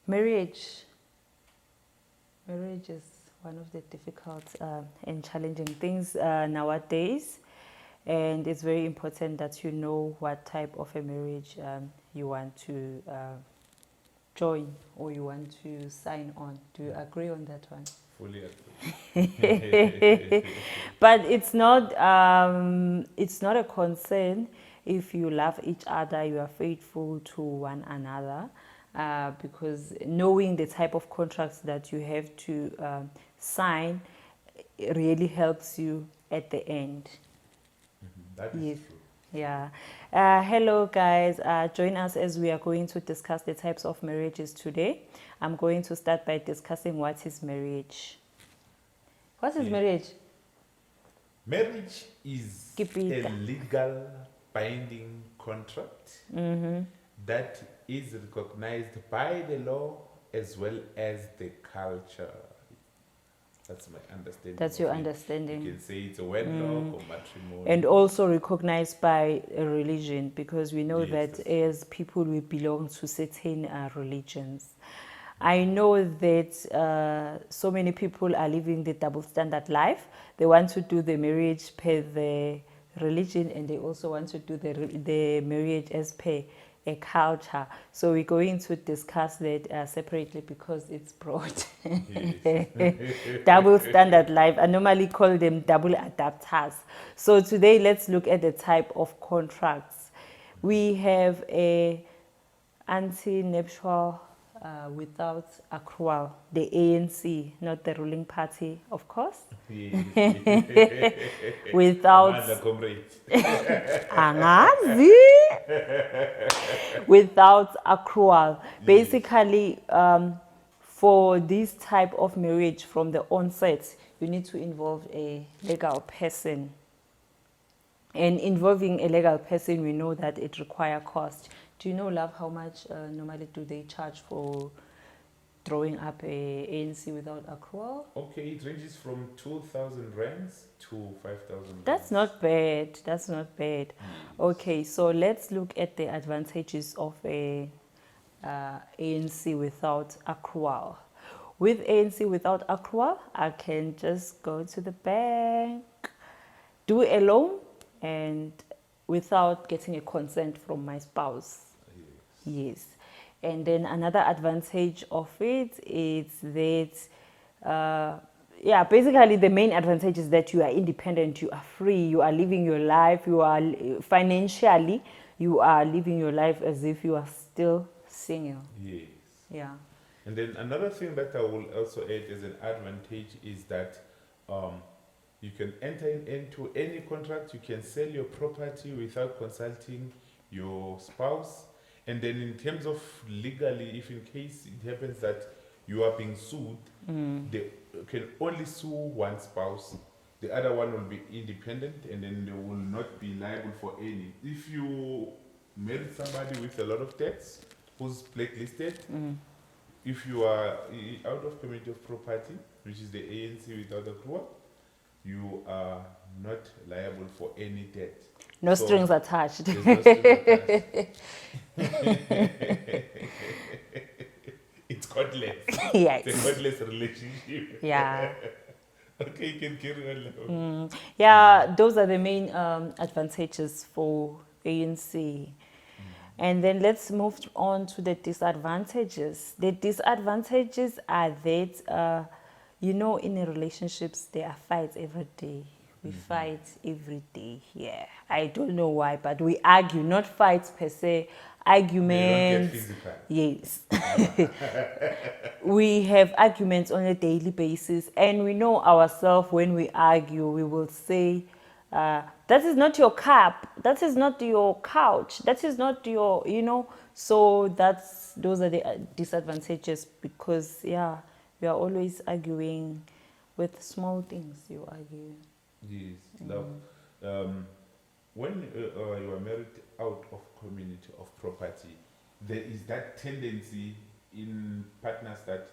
Marriage. Marriage is one of the difficult and challenging things nowadays, and it's very important that you know what type of a marriage you want to join or you want to sign on. Do you agree on that one? Fully agree. But it's not a concern if you love each other, you are faithful to one another, because knowing the type of contracts that you have to sign really helps you at the end. That is Yes. true. Yeah. Hello, guys. Join us as we are going to discuss the types of marriages today. I'm going to start by discussing what is marriage. What is Yeah. marriage? Marriage is a Kipita. legal binding contract that is recognized by the law as well as the culture. That's my understanding. That's of your it. understanding. You can say it's a wedlock or matrimony. And also recognized by a religion, because we know Yes, that that's true. as people we belong to certain religions. I know that so many people are living the double standard life. They want to do the marriage per the religion, and they also want to do the marriage as per a culture. So we're going to discuss that separately because it's broad. Yes. Double standard life. I normally call them double adapters. So today let's look at the type of contracts. We have a Ante Nuptial without accrual, the ANC, not the ruling party, of course. Yes. Without Amandla, comrade. angazi, without accrual. Basically, for this type of marriage from the onset, you need to involve a legal person. And involving a legal person, we know that it requires cost. Do you know, love, how much normally do they charge for drawing up a ANC without accrual? Okay, it ranges from 2,000 rands to 5,000 That's not bad. That's not bad. Okay, so let's look at the advantages of a ANC without accrual. With ANC without accrual, I can just go to the bank, do a loan, and without getting a consent from my spouse. Yes. And then another advantage of it is that, basically the main advantage is that you are independent, you are free, you are living your life, you are financially, you are living your life as if you are still single. Yes. Yeah. And then another thing that I will also add as an advantage is that you can enter into any contract, you can sell your property without consulting your spouse. And then in terms of legally, if in case it happens that you are being sued, they can only sue one spouse. The other one will be independent, and then they will not be liable for any. If you marry somebody with a lot of debts who's blacklisted, if you are out of payment of property, which is the ANC without accrual, you are not liable for any debt. No So, strings attached. there's no strings attached. It's cordless. Yes. It's a cordless relationship. Yeah. Okay, you can carry on. Love. Yeah, those are the main advantages for ANC. And then let's move on to the disadvantages. The disadvantages are that, in a relationships, there are fights every day. We fight every day here. I don't know why, but we argue, not fights per se, arguments. They don't get physical. Yes. We have arguments on a daily basis, and we know ourselves when we argue, we will say, that is not your cup, that is not your couch, that is not your, so those are the disadvantages, because we are always arguing with small things. You argue. Yes, love. When you are married out of community of property, there is that tendency in partners that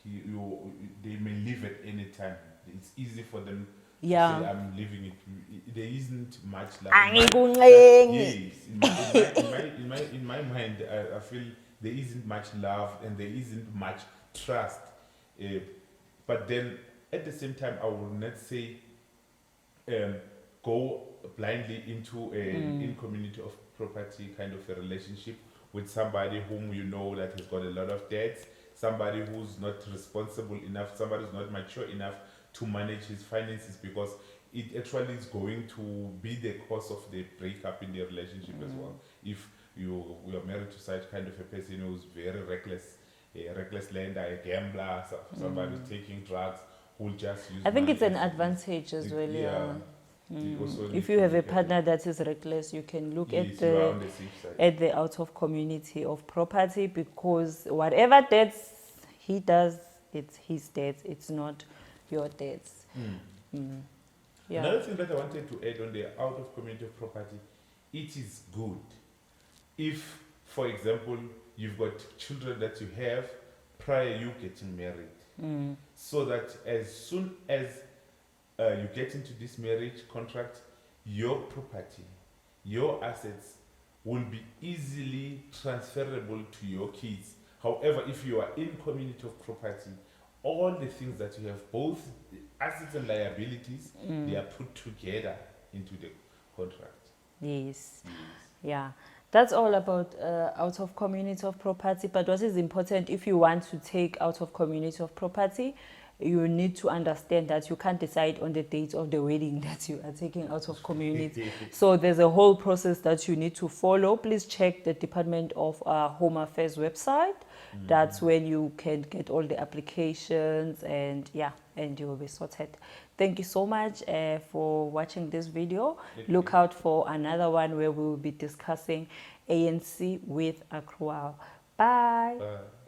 they may leave at any time. It's easy for them to say, I'm leaving it. There isn't much love. Yes, in my mind, I feel there isn't much love and there isn't much trust. But then at the same time, I will not say go blindly into an in community of property kind of a relationship with somebody whom you know that has got a lot of debts, somebody who's not responsible enough, somebody who's not mature enough to manage his finances, because it actually is going to be the cause of the breakup in the relationship as well. If you are married to such kind of a person who's very reckless, a reckless lender, a gambler, somebody who's taking drugs, who'll just use I think money it's an as a- advantage as well. yeah. You also need If to you have a look at partner that is reckless, you can look yes, at you are the on the safe side. at the out of community of property, because whatever debts he does, it's his debts. It's not your debts. Yeah. Another thing that I wanted to add on the out of community of property, it is good if, for example, you've got children that you have prior you getting married, so that as soon as you get into this marriage contract, your property, your assets will be easily transferable to your kids. However, if you are in community of property, all the things that you have, both the assets and liabilities, they are put together into the contract. Yes. Yeah. That's all about out of community of property. But what is important, if you want to take out of community of property, you need to understand that you can't decide on the date of the wedding that you are taking out of community. So there's a whole process that you need to follow. Please check the Department of Home Affairs website. That's when you can get all the applications, and yeah, and you will be sorted. Thank you so much for watching this video. Look out for another one where we will be discussing ANC with accrual. Bye. Bye.